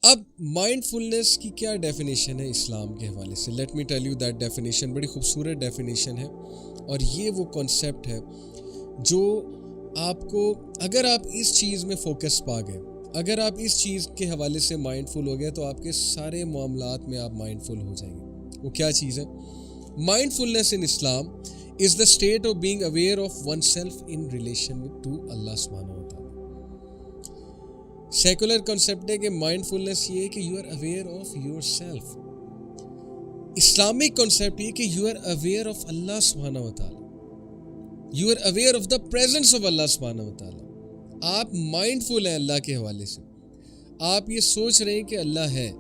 اب مائنڈفلنس کی کیا ڈیفینیشن ہے اسلام کے حوالے سے؟ Let me tell you that definition. بڑی خوبصورت ڈیفینیشن ہے، اور یہ وہ کانسیپٹ ہے جو آپ کو، اگر آپ اس چیز میں فوکس پا گئے، اگر آپ اس چیز کے حوالے سے مائنڈفل ہو گئے، تو آپ کے سارے معاملات میں آپ مائنڈفل ہو جائیں گے. وہ کیا چیز ہے؟ Mindfulness in Islam is the state of being aware of one self in relation to اللہ سبحانہ و تعالیٰ. سیکولر کنسیپٹ ہے کہ مائنڈفلنس یہ ہے کہ you are aware of your self. Islamic concept یہ کہ یو آر اویئر آف اللہ سبحانہ و تعالیٰ. You are aware of the presence of اللہ سبحانہ و تعالیٰ. آپ مائنڈفل ہیں اللہ کے حوالے سے. آپ یہ سوچ رہے ہیں کہ اللہ ہے،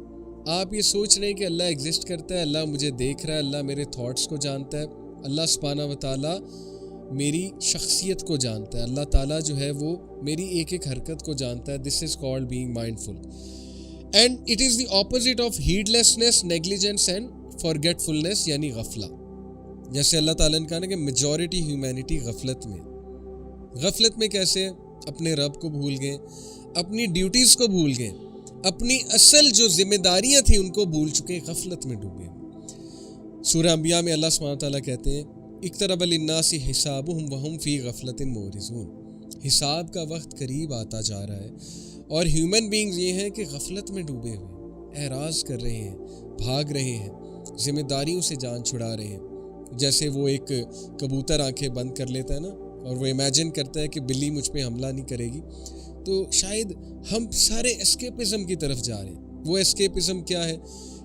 آپ یہ سوچ رہے ہیں کہ اللہ ایگزسٹ کرتا ہے، اللہ مجھے دیکھ رہا ہے، اللہ میرے تھاٹس کو جانتا ہے، اللہ سبحانہ و تعالیٰ میری شخصیت کو جانتا ہے، اللہ تعالیٰ جو ہے وہ میری ایک ایک حرکت کو جانتا ہے. This is called being mindful. And it is the opposite of heedlessness, negligence and forgetfulness, یعنی غفلہ. جیسے اللہ تعالیٰ نے کہا نا کہ میجورٹی ہیومینٹی غفلت میں. غفلت میں کیسے؟ اپنے رب کو بھول گئے، اپنی ڈیوٹیز کو بھول گئے، اپنی اصل جو ذمہ داریاں تھیں ان کو بھول چکے، غفلت میں ڈوبے. سورہ انبیاء میں اللہ سبحانہ تعالیٰ کہتے ہیں اقترب للناس حسابهم وهم فی غفلۃ معرضون. حساب کا وقت قریب آتا جا رہا ہے، اور ہیومن بینگز یہ ہیں کہ غفلت میں ڈوبے ہوئے، اعراض کر رہے ہیں، بھاگ رہے ہیں، ذمہ داریوں سے جان چھڑا رہے ہیں. جیسے وہ ایک کبوتر آنکھیں بند کر لیتا ہے نا، اور وہ امیجن کرتا ہے کہ بلی مجھ پہ حملہ نہیں کرے گی. تو شاید ہم سارے اسکیپزم کی طرف جا رہے ہیں. وہ اسکیپزم کیا ہے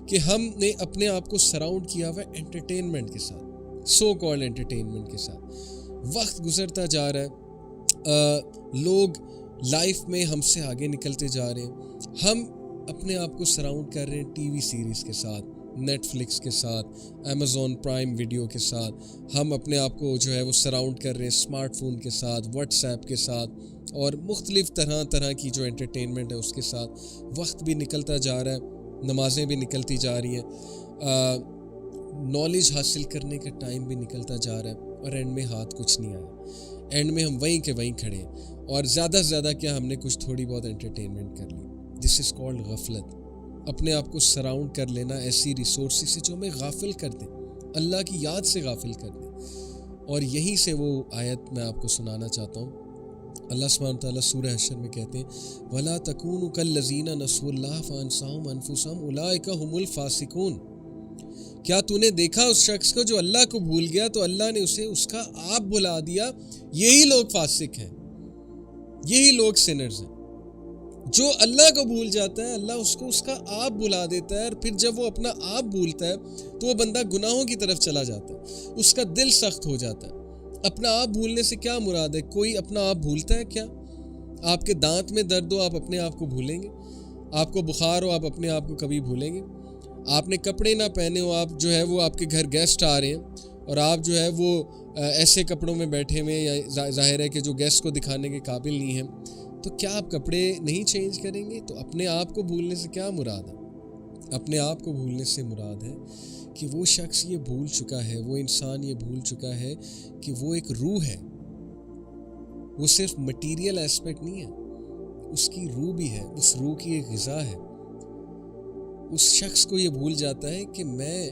کہ ہم نے اپنے آپ کو سراؤنڈ کیا ہوا ہے انٹرٹینمنٹ کے ساتھ، سو کالڈ انٹرٹینمنٹ کے ساتھ. وقت گزرتا جا رہا ہے، لوگ لائف میں ہم سے آگے نکلتے جا رہے ہیں. ہم اپنے آپ کو سراؤنڈ کر رہے ہیں ٹی وی سیریز کے ساتھ، نیٹ فلکس کے ساتھ، امیزون پرائم ویڈیو کے ساتھ. ہم اپنے آپ کو جو ہے وہ سراؤنڈ کر رہے ہیں اسمارٹ فون کے ساتھ، واٹس ایپ کے ساتھ، اور مختلف طرح کی جو انٹرٹینمنٹ ہے اس کے ساتھ. وقت بھی نکلتا جا رہا ہے، نمازیں بھی نکلتی جا رہی ہیں، نالج حاصل کرنے کا ٹائم بھی نکلتا جا رہا ہے، اور اینڈ میں ہاتھ کچھ نہیں آیا. اینڈ میں ہم وہیں کے وہیں کھڑے ہیں، اور زیادہ سے زیادہ کیا ہم نے کچھ تھوڑی بہت انٹرٹینمنٹ کر لی. دس از کالڈ غفلت. اپنے آپ کو سراؤنڈ کر لینا ایسی ریسورسز سے جو ہمیں غافل کر دیں، اللہ کی یاد سے غافل کر دیں. اور یہیں سے وہ آیت میں آپ کو سنانا چاہتا ہوں. اللہ سبحانہ تعالیٰ سورہ حشر میں کہتے ہیں وَلَا تَكُونُوا كَالَّذِينَ نَسُوا اللَّهَ فَأَنسَاهُمْ أَنفُسَهُمْ أُولَٰئِكَ هُمُ الْفَاسِقُونَ. کیا تو نے دیکھا اس شخص کو جو اللہ کو بھول گیا تو اللہ نے اسے اس کا آپ بھلا دیا؟ یہی لوگ فاسق ہیں، یہی لوگ سنرز ہیں. جو اللہ کو بھول جاتا ہے اللہ اس کو اس کا آپ بھلا دیتا ہے، اور پھر جب وہ اپنا آپ بھولتا ہے تو وہ بندہ گناہوں کی طرف چلا جاتا ہے، اس کا دل سخت ہو جاتا ہے. اپنا آپ بھولنے سے کیا مراد ہے؟ کوئی اپنا آپ بھولتا ہے کیا؟ آپ کے دانت میں درد ہو آپ اپنے آپ کو بھولیں گے؟ آپ کو بخار ہو آپ اپنے آپ کو کبھی بھولیں گے؟ آپ نے کپڑے نہ پہنے ہو، آپ جو ہے وہ آپ کے گھر گیسٹ آ رہے ہیں اور آپ جو ہے وہ ایسے کپڑوں میں بیٹھے ہوئے، یا ظاہر ہے کہ جو گیسٹ کو دکھانے کے قابل نہیں ہیں، تو کیا آپ کپڑے نہیں چینج کریں گے؟ تو اپنے آپ کو بھولنے سے کیا مراد ہے؟ اپنے آپ کو بھولنے سے مراد ہے کہ وہ شخص یہ بھول چکا ہے، وہ انسان یہ بھول چکا ہے کہ وہ ایک روح ہے. وہ صرف مٹیریل ایسپیکٹ نہیں ہے، اس کی روح بھی ہے، اس روح کی ایک غذا ہے. اس شخص کو یہ بھول جاتا ہے کہ میں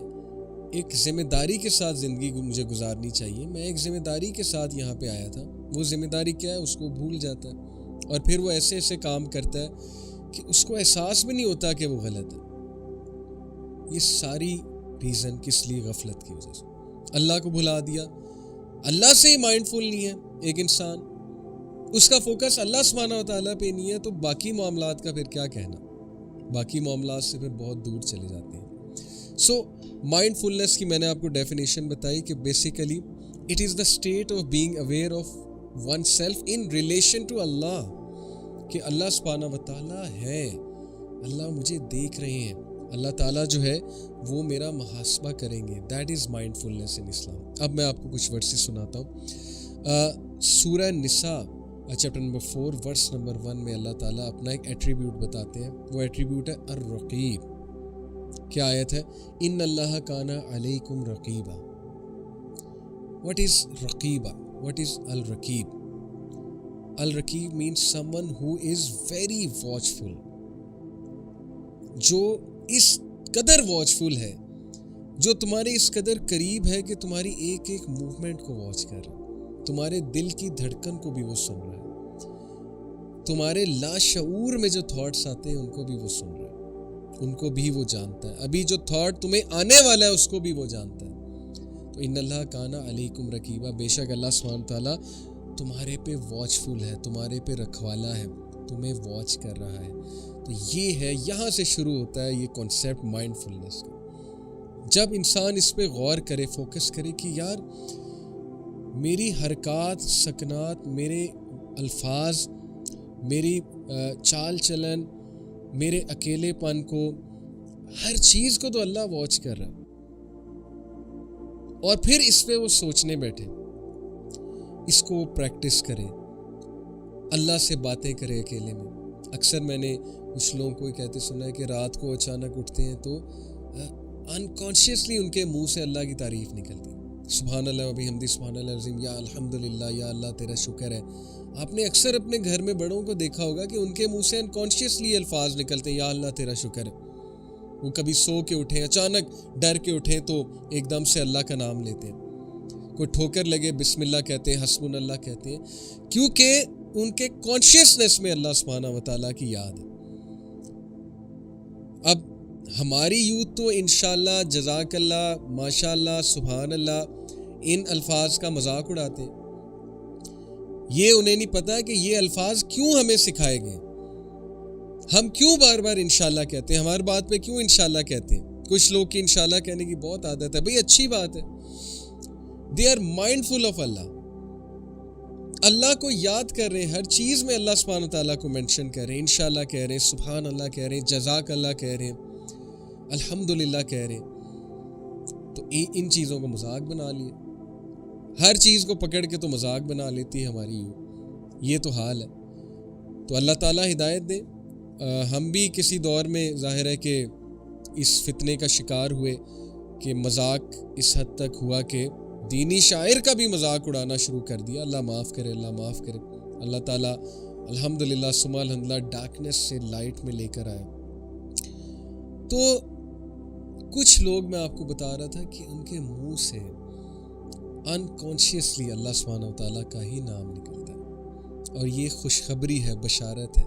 ایک ذمہ داری کے ساتھ زندگی مجھے گزارنی چاہیے، میں ایک ذمہ داری کے ساتھ یہاں پہ آیا تھا. وہ ذمہ داری کیا ہے اس کو بھول جاتا ہے، اور پھر وہ ایسے ایسے کام کرتا ہے کہ اس کو احساس بھی نہیں ہوتا کہ وہ غلط ہے. یہ ساری ریزن کس لیے؟ غفلت کی وجہ سے. اللہ کو بھلا دیا. اللہ سے ہی مائنڈفل نہیں ہے ایک انسان، اس کا فوکس اللہ سبحانہ و تعالیٰ پہ نہیں ہے، تو باقی معاملات کا پھر کیا کہنا؟ باقی معاملات سے پھر بہت دور چلے جاتے ہیں. سو مائنڈ فلنس کی میں نے آپ کو ڈیفینیشن بتائی کہ basically it is the state of being aware of one self in relation to اللہ، کہ اللہ سبحانہ و تعالیٰ ہے، اللہ مجھے دیکھ رہے ہیں، اللہ تعالیٰ جو ہے وہ میرا محاسبہ کریں گے. دیٹ از مائنڈ فلنس ان اسلام. اب میں آپ کو کچھ ورسز سناتا ہوں. سورہ نساء چیپٹر نمبر 4 ورس نمبر 1 میں اللہ تعالیٰ اپنا ایک ایٹریبیوٹ بتاتے ہیں. وہ ایٹریبیوٹ ہے الرقیب. کیا آیت ہے؟ ان اللہ کان علیکم رقیبا. What is رقیبا؟ What is الرقیب؟ الرقیب means someone who is very watchful. جو اس قدر واچفل ہے, جو تمہارے اس قدر قریب ہے کہ تمہاری ایک ایک موومنٹ کو واچ کر رہا ہے, تمہارے دل کی دھڑکن کو بھی وہ سن رہا ہے, تمہارے لاشعور میں جو تھاٹس آتے ہیں ان کو بھی وہ سن رہا ہے, ان کو بھی وہ جانتا ہے, ابھی جو تھاٹ تمہیں آنے والا ہے اس کو بھی وہ جانتا ہے. تو ان اللہ کان علیکم رقیبا, بے شک اللہ سبحانہ تعالیٰ تمہارے پہ واچفل ہے, تمہارے پہ رکھوالا ہے, تمہیں واچ کر رہا ہے. تو یہ ہے, یہاں سے شروع ہوتا ہے یہ کانسیپٹ مائنڈ فلنس کا. جب انسان اس پہ غور کرے, فوکس کرے کہ یار میری حرکات, سکنات, میرے الفاظ, میری چال چلن, میرے اکیلے پن کو, ہر چیز کو تو اللہ واچ کر رہا ہے. اور پھر اس پہ وہ سوچنے بیٹھے, اس کو پریکٹس کرے, اللہ سے باتیں کرے اکیلے میں. اکثر میں نے کچھ لوگوں کو کہتے سنا ہے کہ رات کو اچانک اٹھتے ہیں تو انکانشیسلی ان کے منہ سے اللہ کی تعریف نکلتی, سبحان اللہ و بحمدہ سبحان اللہ العظیم, یا الحمدللہ, یا اللہ تیرا شکر ہے. آپ نے اکثر اپنے گھر میں بڑوں کو دیکھا ہوگا کہ ان کے منہ سے انکانشیسلی الفاظ نکلتے ہیں, یا اللہ تیرا شکر ہے. وہ کبھی سو کے اٹھیں, اچانک ڈر کے اٹھیں تو ایک دم سے اللہ کا نام لیتے ہیں, کوئی ٹھوکر لگے بسم اللہ کہتے ہیں, حسبنا اللہ کہتے ہیں, کیونکہ ان کے کانشیسنس میں اللہ سبحانہ و تعالیٰ کی یاد ہے. اب ہماری یوتھ تو انشاءاللہ, جزاک اللہ, ماشاء اللہ, سبحان اللہ, ان الفاظ کا مذاق اڑاتے ہیں. یہ انہیں نہیں پتا کہ یہ الفاظ کیوں ہمیں سکھائے گئے, ہم کیوں بار بار انشاءاللہ کہتے ہیں, ہماری بات پہ کیوں انشاءاللہ کہتے ہیں. کچھ لوگ کی انشاءاللہ کہنے کی بہت عادت ہے, بھئی اچھی بات ہے. دے آر مائنڈفل آف اللہ, اللہ کو یاد کر رہے ہیں, ہر چیز میں اللہ سبحانہ تعالیٰ کو مینشن کر رہے ہیں, انشاءاللہ کہہ رہے ہیں, سبحان اللہ کہہ رہے ہیں, جزاک اللہ کہہ رہے ہیں, الحمدللہ کہہ رہے ہیں. تو ان چیزوں کو مذاق بنا لیے, ہر چیز کو پکڑ کے تو مذاق بنا لیتی ہے ہماری یہ تو حال ہے. تو اللہ تعالیٰ ہدایت دے. ہم بھی کسی دور میں ظاہر ہے کہ اس فتنے کا شکار ہوئے کہ مذاق اس حد تک ہوا کہ دینی شاعر کا بھی مذاق اڑانا شروع کر دیا. اللہ معاف کرے, اللہ معاف کرے. اللہ تعالیٰ الحمدللہ ثم الحمدللہ ڈارکنیس سے لائٹ میں لے کر آئے. تو کچھ لوگ, میں آپ کو بتا رہا تھا کہ ان کے منہ سے انکانشیسلی اللہ سبحانہ و تعالیٰ کا ہی نام نکلتا ہے, اور یہ خوشخبری ہے, بشارت ہے.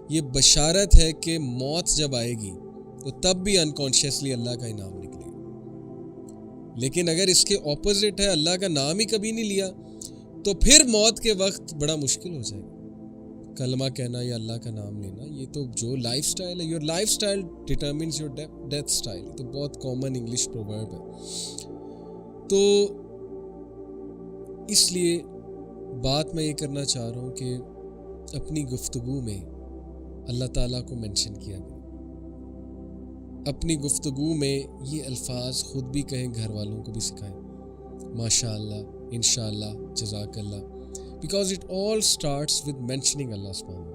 یہ بشارت ہے کہ موت جب آئے گی تو تب بھی انکانشیسلی اللہ کا ہی نام نکلے گا. لیکن اگر اس کے اپوزٹ ہے, اللہ کا نام ہی کبھی نہیں لیا, تو پھر موت کے وقت بڑا مشکل ہو جائے گا کلمہ کہنا یا اللہ کا نام لینا. یہ تو جو لائف سٹائل ہے, your life style determines your death style, تو بہت کامن انگلش پروورب ہے. تو اس لیے بات میں یہ کرنا چاہ رہا ہوں کہ اپنی گفتگو میں اللہ تعالیٰ کو مینشن کیا گیا. اپنی گفتگو میں یہ الفاظ خود بھی کہیں, گھر والوں کو بھی سکھائیں, ماشاء اللہ, انشاء اللہ, جزاک اللہ, because it all starts with mentioning اللہ سبحانہ.